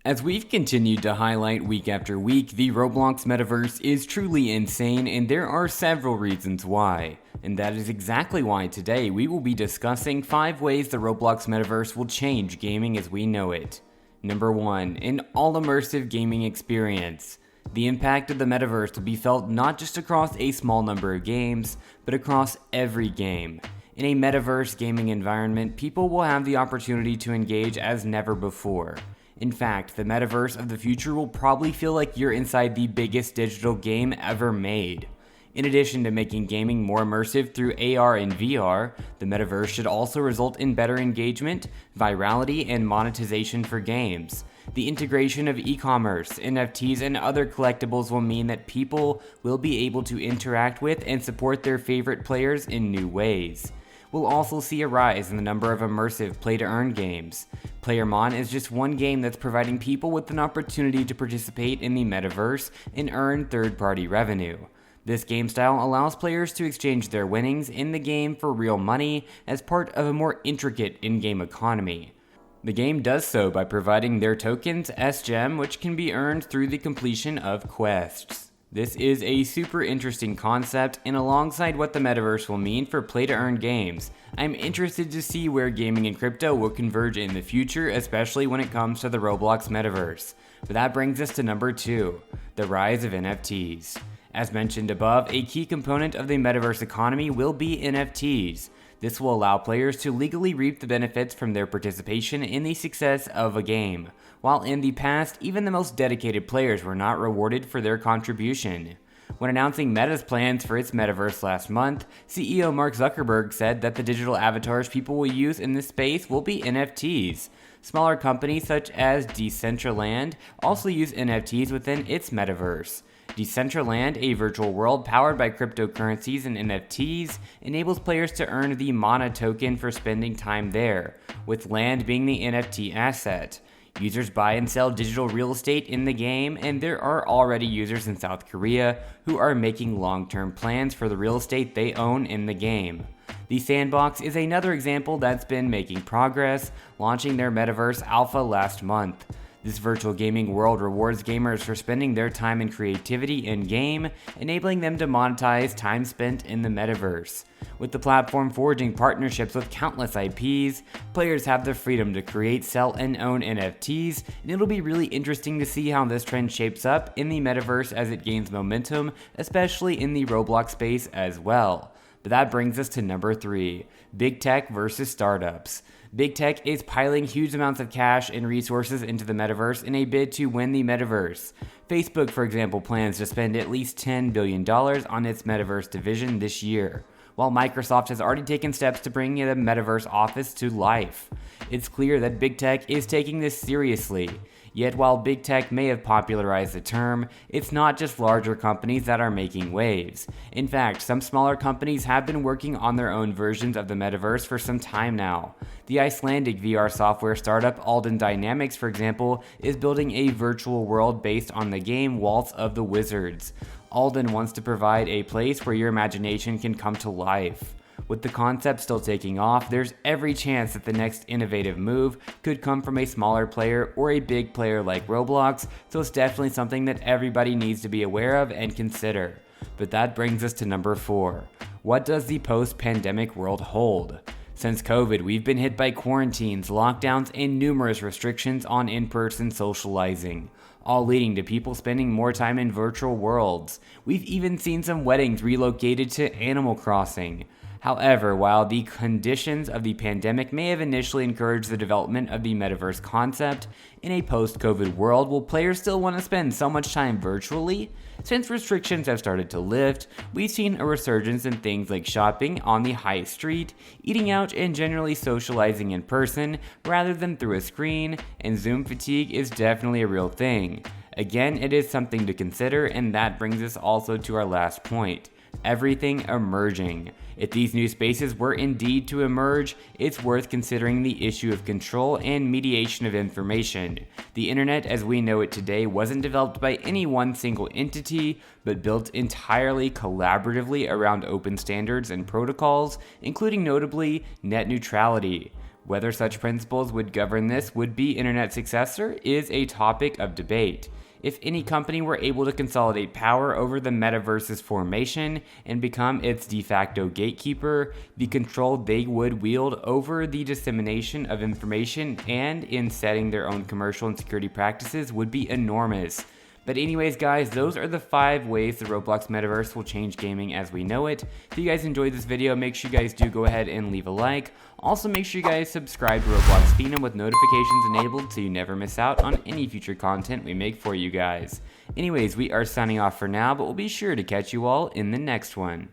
As we've continued to highlight week after week, the Roblox Metaverse is truly insane, and there are several reasons why. And that is exactly why today we will be discussing 5 ways the Roblox Metaverse will change gaming as we know it. Number 1. An all-immersive gaming experience. The impact of the Metaverse will be felt not just across a small number of games, but across every game. In a Metaverse gaming environment, people will have the opportunity to engage as never before. In fact, the Metaverse of the future will probably feel like you're inside the biggest digital game ever made. In addition to making gaming more immersive through AR and VR, the Metaverse should also result in better engagement, virality, and monetization for games. The integration of e-commerce, NFTs, and other collectibles will mean that people will be able to interact with and support their favorite players in new ways. We'll also see a rise in the number of immersive play-to-earn games. PlayerMon is just one game that's providing people with an opportunity to participate in the Metaverse and earn third-party revenue. This game style allows players to exchange their winnings in the game for real money as part of a more intricate in-game economy. The game does so by providing their tokens, SGEM, which can be earned through the completion of quests. This is a super interesting concept, and alongside what the Metaverse will mean for play-to-earn games, I'm interested to see where gaming and crypto will converge in the future, especially when it comes to the Roblox Metaverse. But that brings us to number 2, the rise of NFTs. As mentioned above, a key component of the Metaverse economy will be NFTs. This will allow players to legally reap the benefits from their participation in the success of a game, while in the past, even the most dedicated players were not rewarded for their contribution. When announcing Meta's plans for its Metaverse last month, CEO Mark Zuckerberg said that the digital avatars people will use in this space will be NFTs. Smaller companies such as Decentraland also use NFTs within its Metaverse. Decentraland, a virtual world powered by cryptocurrencies and NFTs, enables players to earn the Mana token for spending time there, with land being the NFT asset. Users buy and sell digital real estate in the game, and there are already users in South Korea who are making long-term plans for the real estate they own in the game. The Sandbox is another example that's been making progress, launching their Metaverse Alpha last month. This virtual gaming world rewards gamers for spending their time and creativity in-game, enabling them to monetize time spent in the Metaverse. With the platform forging partnerships with countless IPs, players have the freedom to create, sell, and own NFTs, and it'll be really interesting to see how this trend shapes up in the Metaverse as it gains momentum, especially in the Roblox space as well. But that brings us to number 3, big tech versus startups. Big tech is piling huge amounts of cash and resources into the Metaverse in a bid to win the Metaverse. Facebook, for example, plans to spend at least $10 billion on its Metaverse division this year, while Microsoft has already taken steps to bring the Metaverse office to life. It's clear that big tech is taking this seriously. Yet while big tech may have popularized the term, it's not just larger companies that are making waves. In fact, some smaller companies have been working on their own versions of the Metaverse for some time now. The Icelandic VR software startup lden, for example, is building a virtual world based on the game Waltz of the Wizards. lden wants to provide a place where your imagination can come to life. With the concept still taking off, there's every chance that the next innovative move could come from a smaller player or a big player like Roblox, so it's definitely something that everybody needs to be aware of and consider. But that brings us to number 4. What does the post-pandemic world hold? Since COVID, we've been hit by quarantines, lockdowns, and numerous restrictions on in-person socializing, all leading to people spending more time in virtual worlds. We've even seen some weddings relocated to Animal Crossing. However, while the conditions of the pandemic may have initially encouraged the development of the Metaverse concept, in a post-COVID world, will players still want to spend so much time virtually? Since restrictions have started to lift, we've seen a resurgence in things like shopping on the high street, eating out, and generally socializing in person rather than through a screen, and Zoom fatigue is definitely a real thing. Again, it is something to consider, and that brings us also to our last point. Everything emerging. If these new spaces were indeed to emerge, it's worth considering the issue of control and mediation of information. The internet as we know it today wasn't developed by any one single entity, but built entirely collaboratively around open standards and protocols, including notably net neutrality. Whether such principles would govern this would-be internet successor is a topic of debate. If any company were able to consolidate power over the metaverse's formation and become its de facto gatekeeper, the control they would wield over the dissemination of information and in setting their own commercial and security practices would be enormous. But anyways, guys, those are the 5 ways the Roblox Metaverse will change gaming as we know it. If you guys enjoyed this video, make sure you guys do go ahead and leave a like. Also, make sure you guys subscribe to Roblox Phenom with notifications enabled so you never miss out on any future content we make for you guys. Anyways, we are signing off for now, but we'll be sure to catch you all in the next one.